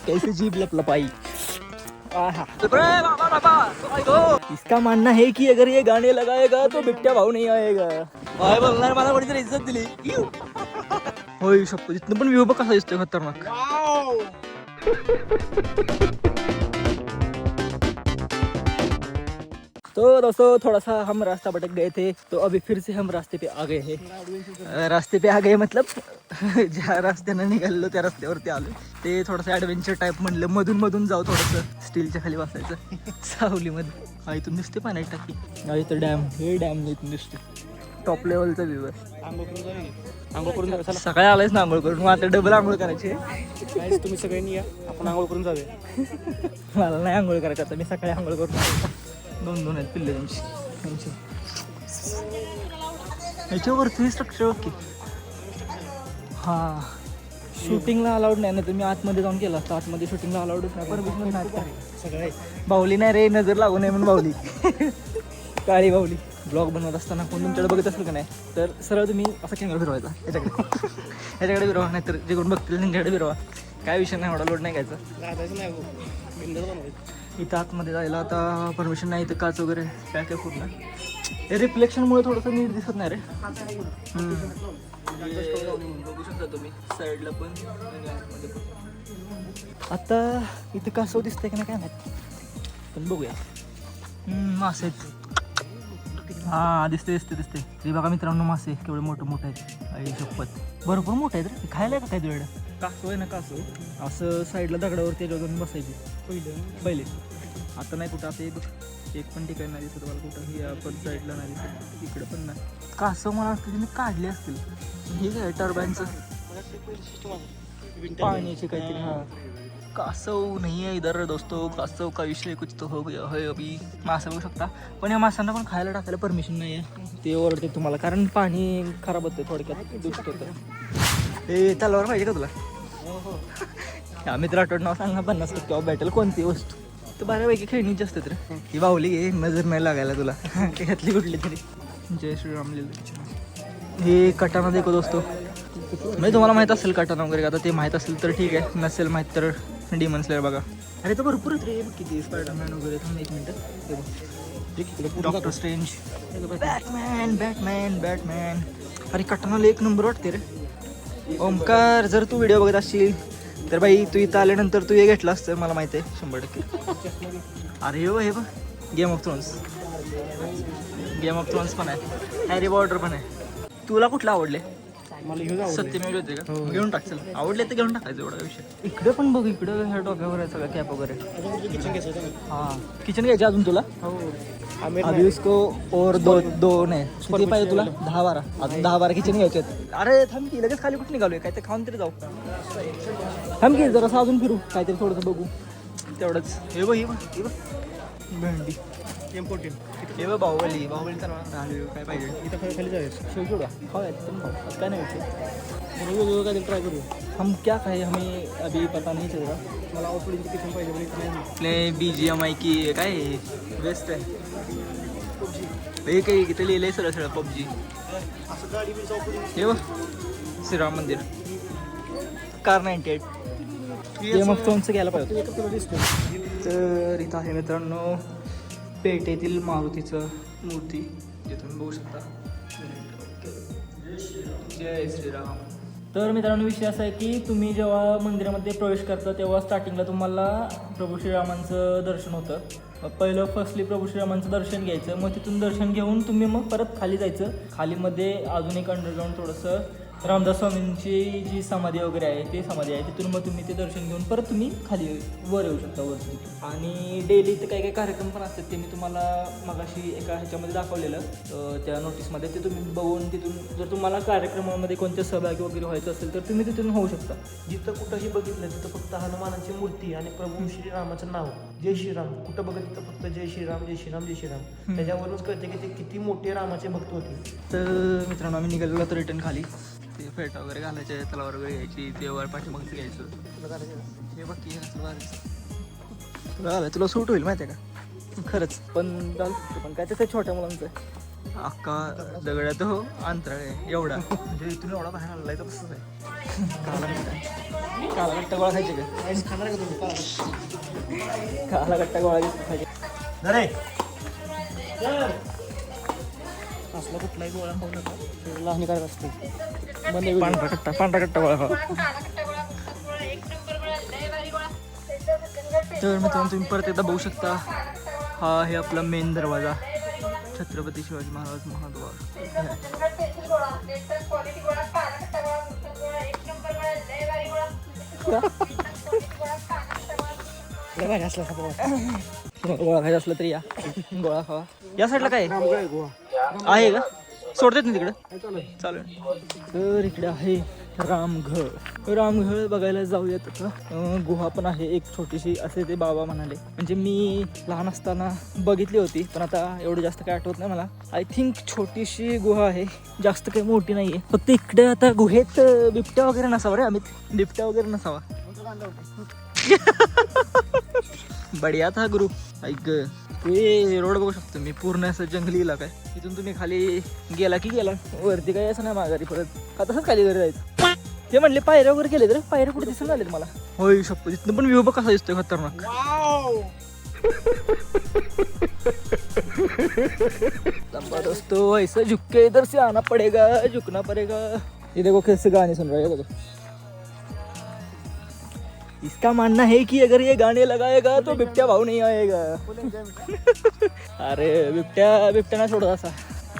कैसे जीप लपलपाई। इसका मानना है कि अगर ये गाने लगाएगा तो बिट्ट्या भाऊ नहीं आएगा। भाई बोलणार मला कोणीतरी इज्जत दिली। होय शप्पथ, इथनं पण व्ह्यू बघ कसा दिसतोय खतरनाक। तो दोस्तों थोड़ा सा हम रास्ता भटक गए थे, तो अभी फिर से हम रास्ते पे आ गए हैं। रास्ते पे आ गए मतलब ज्या रस्त्यानं निघालो त्या रस्त्यावरती आलो। ते थोडंसं ॲडव्हेंचर टाईप म्हणलं, मधून मधून जाऊ थोडंसं, स्टीलच्या खाली बसायचं सावलीमध्ये। हा इथून दिसते पाण्याची टाकी, हा इथं डॅम, हे डॅम इथून दिसते, टॉप लेवलचा व्ह्यू आहे। आंघोळ करून सकाळी आलायच ना आंघोळ करून, मग आता डबल आंघोळ करायची आहे। तुम्ही सगळ्यांनी या, आपण आंघोळ करून जाऊया। मला नाही आंघोळ करायचं आता, मी सकाळी आंघोळ करून दोन आहेत पिल्ले त्यांची। ह्याच्यावरती स्ट्रक्चर की हा शूटिंगला अलाउड नाही ना, तुम्ही आतमध्ये जाऊन केला असता, आतमध्ये शूटिंगला अलाउडच नाही, परमिशन नाही सगळे। बाहुली नाही रे, नजर लागू नये म्हणून बाहुली काळी बाहुली। ब्लॉग बनवत असताना कोण तुमच्याकडे बघत असेल का नाही, तर सरळ तुम्ही असा कॅमेरा फिरवायचा ह्याच्याकडे फिरवा, नाही तर जे कोण बघतील त्यांच्याकडे फिरवा, काय विषय नाही, एवढा लोड नाही घ्यायचा। इथं आतमध्ये जायला आता परमिशन नाही, इथं काच वगैरे पॅक आहे पूर्ण। हे रिफ्लेक्शनमुळे थोडंसं नीट दिसत नाही रे। बघू शकता तुम्ही साईडला पण आणि आता इथं कासव दिसतंय का नाही काय माहिती, पण बघूया। मासे आहेत, हा दिसते ते बघा मित्रांनो, मासे केवढे मोठे आहेत, आई शपथ भरपूर मोठे आहेत रे। खायला का काय तुझ्याकडे कासव आहे ना, कासव असं साईडला दगडावर त्याच्यावर जाऊन बसायची पहिले, आता नाही कुठं, आता एक पण ठिकाणी नाही दिसत मला कुठं, ही आपण साईडला नाही दिसत, इकडे पण नाही। कासव मला वाटतं तुम्ही काढले असतील, हे काय टर्बाईनचं पाण्याचे काहीतरी, हा कासव नाही आहे इधर दोस्तों, कासव का विषय कुछ तो हो गया है अभी। मासा बघू शकता, पण या माशांना पण खायला टाकायला परमिशन नाही आहे, ते ओरडते तुम्हाला, कारण पाणी खराब होतं थोडक्यात, दूषित होतं। हे तलवार पाहिजे का तुला? हो मित्र आठवड नाव सांग ना, 50% ऑफ भेटेल कोणती वस्तू, तर बऱ्यापैकी खेळणीची असतात रे। ही बाहुली घे, नजर नाही लागायला तुला त्यातली कुठली तरी। जय श्रीराम लिहिलं, हे कटाना देखो दोस्तों, म्हणजे तुम्हाला माहीत असेल कटाना वगैरे, आता ते माहीत असेल तर ठीक आहे, नसेल माहीत तर डिमन स्लेयर बघा। अरे तर भरपूर आहेत रे, किती स्पायडरमॅन वगैरे। थांब एक मिनटं, डॉक्टर स्ट्रेंज, बॅटमॅन। अरे कटानाला एक नंबर वाटते रे। ओमकार, जर तू व्हिडिओ बघत असशील तर बाई, तू इथं आल्यानंतर तू हे घेतलं असतं, मला माहिती आहे 100%। अरे हे बघ गेम ऑफ थ्रोन्स पण आहे, हॅरी पॉटर पण आहे। तुला कुठलं आवडले? सत्यमेव होते का, घेऊन टाक, चल आवडले तर घेऊन टाकायचं, एवढा विषय। इकडे पण बघ, इकडं ह्या डोक्यावर आहे सगळं कॅप वगैरे। हां किचन घ्यायचं अजून तुला? अभी उसको और दोन आहे, किती पाहिजे तुला? 10-12, अजून 10-12 किचन घ्यायचे आहेत। अरे थांब की, लगेच खाली कुठे निघालोय, काय ते खाऊन तरी जाऊ, थांब की जरासं अजून फिरू, काहीतरी थोडंसं बघू तेवढंच। हे बघ भेंडी, हे बघ बाहुबली काय पाहिजे, इथं खाली जायचं शेव जोड्या खाऊया, काय नाही विषय, ट्राय करू। हम क्या खाए, हमें अभी पता नहीं चल रहा। मला ऑफलाईनची किचन पाहिजे, BGMI की काय बेस्ट आहे, हे काही इथं लिहिलंय सरळ PUBG। हे बघ श्रीराम मंदिर, कार 98, गेम ऑफ थ्रोन्सचं घ्यायला पाहिजे। तर इथं आहे मित्रांनो पेठेतील मारुतीचं मूर्ती, जे तुम्ही बघू शकता। जय श्रीराम। तर मित्रांनो विषय असा आहे की तुम्ही जेव्हा मंदिरामध्ये प्रवेश करता तेव्हा स्टार्टिंगला तुम्हाला प्रभू श्रीरामांचं दर्शन होतं। पहिलं फर्स्टली प्रभू श्रीरामांचं दर्शन घ्यायचं, मग तिथून दर्शन घेऊन तुम्ही मग परत खाली जायचं। खालीमध्ये अजून एक अंडरग्राऊंड थोडंसं रामदास स्वामींची जी समाधी वगैरे आहे ते समाधी आहे, तिथून मग तुम्ही ते दर्शन घेऊन परत तुम्ही खाली वर येऊ शकता वरती। आणि डेली ते काही कार्यक्रम पण असतात, ते मी तुम्हाला मगाशी एका ह्याच्यामध्ये दाखवलेलं त्या नोटीसमध्ये, ते तुम्ही बघून तिथून जर तुम्हाला कार्यक्रमामध्ये कोणत्या सहभागी वगैरे व्हायचं असेल तर तुम्ही तिथून होऊ शकता। जिथं कुठंही बघितलं तिथं फक्त हनुमानाची मूर्ती आणि प्रभू श्रीरामाचं नाव जय श्रीराम, कुठं बघत तिथं फक्त जय श्रीराम जय श्रीराम जय श्रीराम, त्याच्यावरूनच कळते की ते किती मोठे रामाचे भक्त होते। तर मित्रांनो आम्ही निघालेलो तर रिटर्न खाली, ते फेटा वगैरे घालायचे, तलावर वगैरे घ्यायची, ते वर पाठीमागचं घ्यायचं। हे बाकी तुला सूट होईल माहिती आहे का खरंच, पण पण काय तसं छोट्या मुलांचं अख्खा दगडात हो अंतराळ आहे एवढा. म्हणजे इथून एवढा बाहेर आलाय तर तसंच आहे. काला कट्टा गोळा खायचे का? खाणार का तुम्ही? काला कट्टा गोळा खायचे. अरे असला कुठलाही गोळा खाऊ नका, हानिकारक असते. पांढरा कट्टा गोळा खावा. तर मित्रांनो तुम्ही परत एकदा बघू शकता, हा आहे आपला मेन दरवाजा, छत्रपती शिवाजी महाराज महाद्वार. गोळा खायचा असला तरी या गोळा खावा. या साईडला काय आहे का? सोडतात ना तिकडं, चालेल. तर इकडे आहे रामघळ. रामघळ बघायला जाऊयात आता. गुहा पण आहे एक छोटीशी असे ते बाबा म्हणाले. म्हणजे मी लहान असताना बघितली होती, पण आता एवढं जास्त काय आठवत नाही मला. आय थिंक छोटीशी गुहा आहे, जास्त काही मोठी नाहीये. फक्त इकडे आता गुहेत बिबट्या वगैरे नसावा रे अमित, बिबट्या वगैरे नसावा. बढिया था गुरु. ऐक ते रोड बघू शकतो मी, पूर्ण असं जंगली इलाका आहे. इथून तुम्ही खाली गेला की गेला, वरती काही असं नाही माघारी परत. का तसंच खाली घरी जायचं. ते म्हणले पायऱ्या वगैरे केले तर पायऱ्या कुठे दिसून आलेत मला. होय शप्पथ, तिथनं पण व्ह्यू बघ कसा दिसतोय खतरनाक. दोस्तों ऐसे झुक के इधर से आना पड़ेगा, झुकना पड़ेगा. ये देखो कैसे गाने सुन रहे हैं, देखो. इसका मानना है कि अगर ये गाने लगाएगा तो बिबट्या भाऊ नहीं आएगा. अरे बिबट्या ना सोडत असा.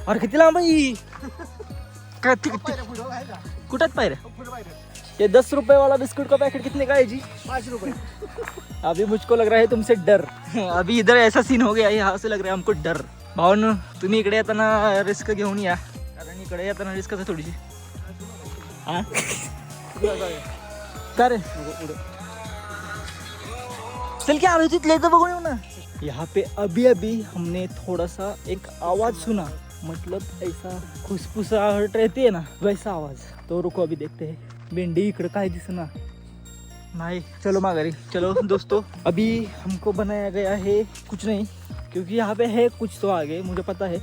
अरे किती लांब आहे काय? कुठं पायऱ्या? ये 10 रुपए वाला बिस्कुट का पैकेट कितने का है जी? 5 रुपए. अभी मुझको लग रहा है तुमसे डर. अभी इधर ऐसा सीन हो गया है, यहाँ से लग रहा है हमको डर. भाऊन तुम्ही इकडे येताना रिस्क घेऊन या, कारण इकडे येताना रिस्क आहे थोडीशी. हा का रे? चल क्या आवाज तिथले तर बघून येऊ ना. यहाँ पे अभी अभी हमने थोड़ा सा एक आवाज सुना, मतलब ऐसा खुसफुसाहट रहती है ना, वैसा आवाज. तो रुको अभी देखते हैं. भेंडी इकडे काय दिसना नहीं. चलो माघारी चलो दोस्तों. अभी हमको बनाया गया है कुछ नहीं, क्योंकि यहाँ पे है कुछ तो आगे मुझे पता है.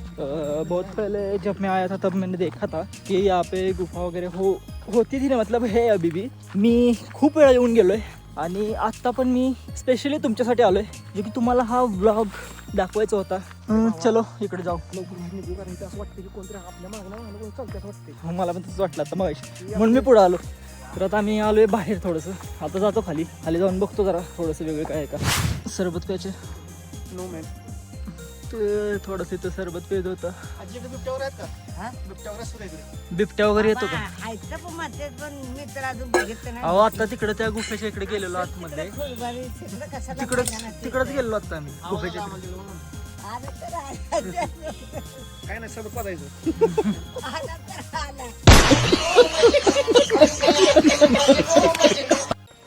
बहुत पहले जब मैं आया था तब मैंने देखा था की यहाँ पे गुफा वगैरे होती थी ना, मतलब है अभी भी. मी खूप वेळा येऊन गेलोय आणि आत्ता पण मी स्पेशली तुमच्यासाठी आलोय, जो की तुम्हाला हा व्लॉग दाखवायचा होता. चलो इकडे जाऊ. असं वाटतं की कोणतरी आपल्या मागणं चालतं असं वाटतं. मला पण तसंच वाटलं आता मगाशी, म्हणून मी पुढे आलो. तर आता आम्ही आलोय बाहेर थोडंसं. आता जातो खाली जाऊन बघतो जरा थोडंसं वेगळं काय आहे का. सरबत प्यायचे नो मॅन. तर थोडंसं इथं सरबत पेत होतं. आजी बिबट्यावर आहेत का? बिबट्यावर असतो इकडे. बिबट्या वगैरे येतो का? मी तर अजून बघितलं नाही. अहो आता तिकडे त्या गुफेच्या इकडे गेलेलो आतमध्ये, तिकडच गेलेलो आता आम्ही गुफेच्या तिकडे. काय नाही, सबक पाजायचं.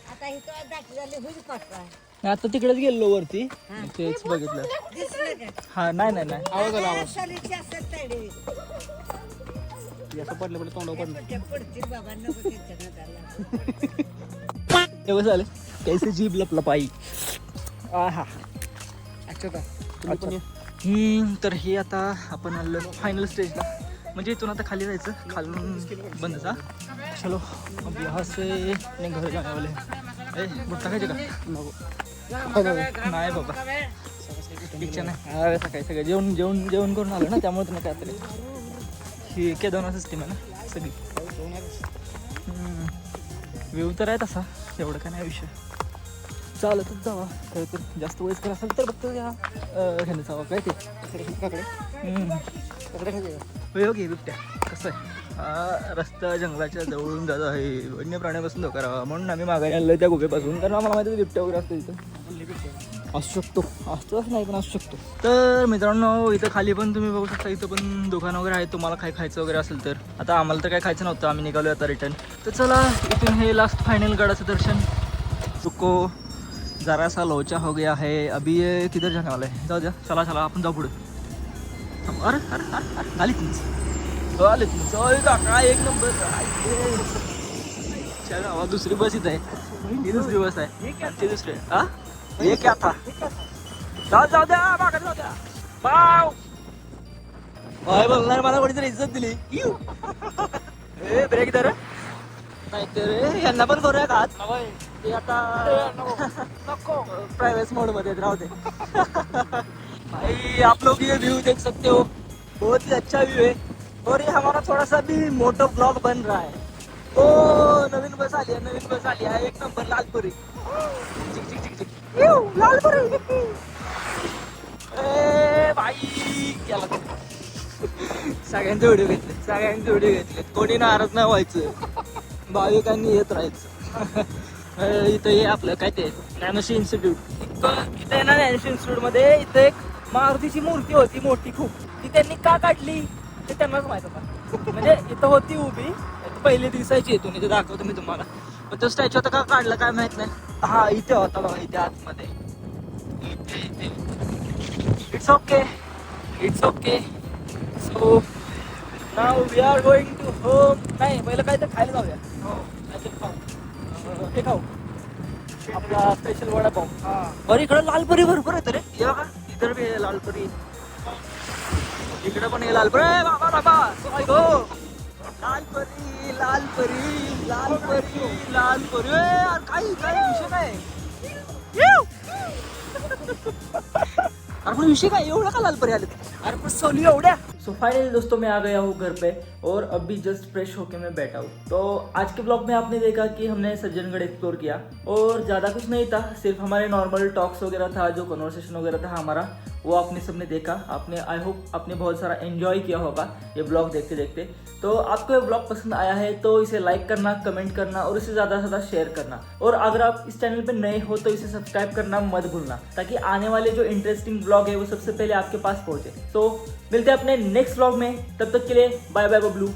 आता इथं दाखल झाले होईल पाठवा. आता तिकडेच गेलो वरती, तेच बघितलं. दिसलं का? हा नाही आवाज आला, आवाज. सरीची असं तडे. असं पडलं पडलं तोंडावर पडलं. पडतील बाबा, नको त्यांच्या नादाला. तेव्हा झालं कैसे जीभ लपलपाई. आहा अच्छा का तुम्ही पण या. तर हे आता आपण आलो फायनल स्टेजला. म्हणजे इथून आता खाली जायचं, खालून बंद जा. चलो अब यहाँ से अपने घर जाने वाले हैं. ए बुट्टा खायचे का? नाही बाबा इच्छा नाही. अरे सकाळी सगळं जेवण करून आलो ना, त्यामुळे तुम्ही काय तरी ही केदारनाथ सिस्टीम आहे ना सगळी. व्ह्यू तर आहे तसा, एवढं काय नाही विषय. चालतच जावा. खरं तर जास्त वयस्कर असेल तर फक्त या ह्याने जावा. काय ते योग्य बिबट्या कसं आहे. हा रस्ता जंगलाच्या जवळून जात आहे, वन्य प्राण्यापासून धोका राहा म्हणून आम्ही माघारी आणलं त्या गुफेपासून, कारण आम्हाला माहिती बिबट्या वगैरे असतो इथं. असू शकतो, असतोच नाही पण असू शकतो. तर मित्रांनो इथं खाली पण तुम्ही बघू शकता, इथं पण दुकान वगैरे आहेत तुम्हाला काय खायचं वगैरे असेल तर. आता आम्हाला तर काय खायचं नव्हतं, आम्ही निघालो आता रिटर्न. तर चला इथून हे लास्ट फायनल गडाचं दर्शन. चुको जरा सा लोचा हो गया है, अभी ये किधर जाने वाला है. जाऊ द्या, चला आपण जाऊ पुढे. अरे अरे अरे आली काय एक नंबर. चला दुसरी बस इथं आहे, ही दुसरी बस आहे. ती दुसरी हा ये क्या था. जाऊ द्या मागं जाऊ द्या. पाव काय बोलणार मला कोणीतरी इज्जत दिली इऊ. ए ब्रेक दर नाही तर यांना पण करूया का आज? ते आता प्राइवेट मोड मध्ये राहू दे. भाई आप लोग ये व्यू देख सकते हो, बहुत ही अच्छा व्यू है और ये हमारा थोड़ा सा भी मोटो ब्लॉग बन रहा है. ओ नवीन बस आली आहे एक नंबर लालपुरी. चिक चिक चिक चिक इऊ, लालपुरी. ए भाई गेला तो. सगळ्यांचे व्हिडिओ घेतले कोणी नाराज नाही व्हायचं, भाविकांनी येत राहायचं. इथं हे आपलं काय ते ज्ञानश्री इन्स्टिट्यूट, इथे ना ज्ञानश्री इन्स्टिट्यूट मध्ये इथे एक मारुतीची मूर्ती होती मोठी खूप. ती त्यांनी का काढली ते त्यांनाच माहित होता. म्हणजे इथं होती उभी, पहिले दिसायची इथून, इथे दाखवतो मी तुम्हाला. पण तो स्टॅच्यू आता का काढला काय माहित नाही. हा इथे होता बघा, इथे आतमध्ये. इथे it's okay. So now we are going to home. नाही पहिलं काय तर खायला जाऊया. हे खाऊ आपला स्पेशल वडापाव. और इकडे लालपरी भरपूर येतं रे. हे बघा इतर बी आहे लालपरी, इकडे पण आहे लालपरी. बाबा लालपरी यार, काही विषय काय. अरे पण विषय काय एवढा का लालपरी आले? अरे पण सोली एवढ्या. सो फाइनली दोस्तों मैं आ गया हूँ घर पे और अभी जस्ट फ्रेश होके मैं बैठा हूँ. तो आज के ब्लॉग में आपने देखा कि हमने सज्जनगढ़ एक्सप्लोर किया और ज़्यादा कुछ नहीं था, सिर्फ हमारे नॉर्मल टॉक्स वगैरह था, जो कन्वर्सेशन वगैरह था हमारा, वो आपने सबने देखा. आपने आई होप आपने बहुत सारा एंजॉय किया होगा ये ब्लॉग देखते देखते. तो आपको ये ब्लॉग पसंद आया है तो इसे लाइक करना, कमेंट करना और इसे ज़्यादा से ज़्यादा शेयर करना. और अगर आप इस चैनल पे नए हो तो इसे सब्सक्राइब करना मत भूलना, ताकि आने वाले जो इंटरेस्टिंग ब्लॉग है वो सबसे पहले आपके पास पहुंचे. तो मिलते हैं अपने नेक्स्ट ब्लॉग में, तब तक के लिए बाय बाय बबलू.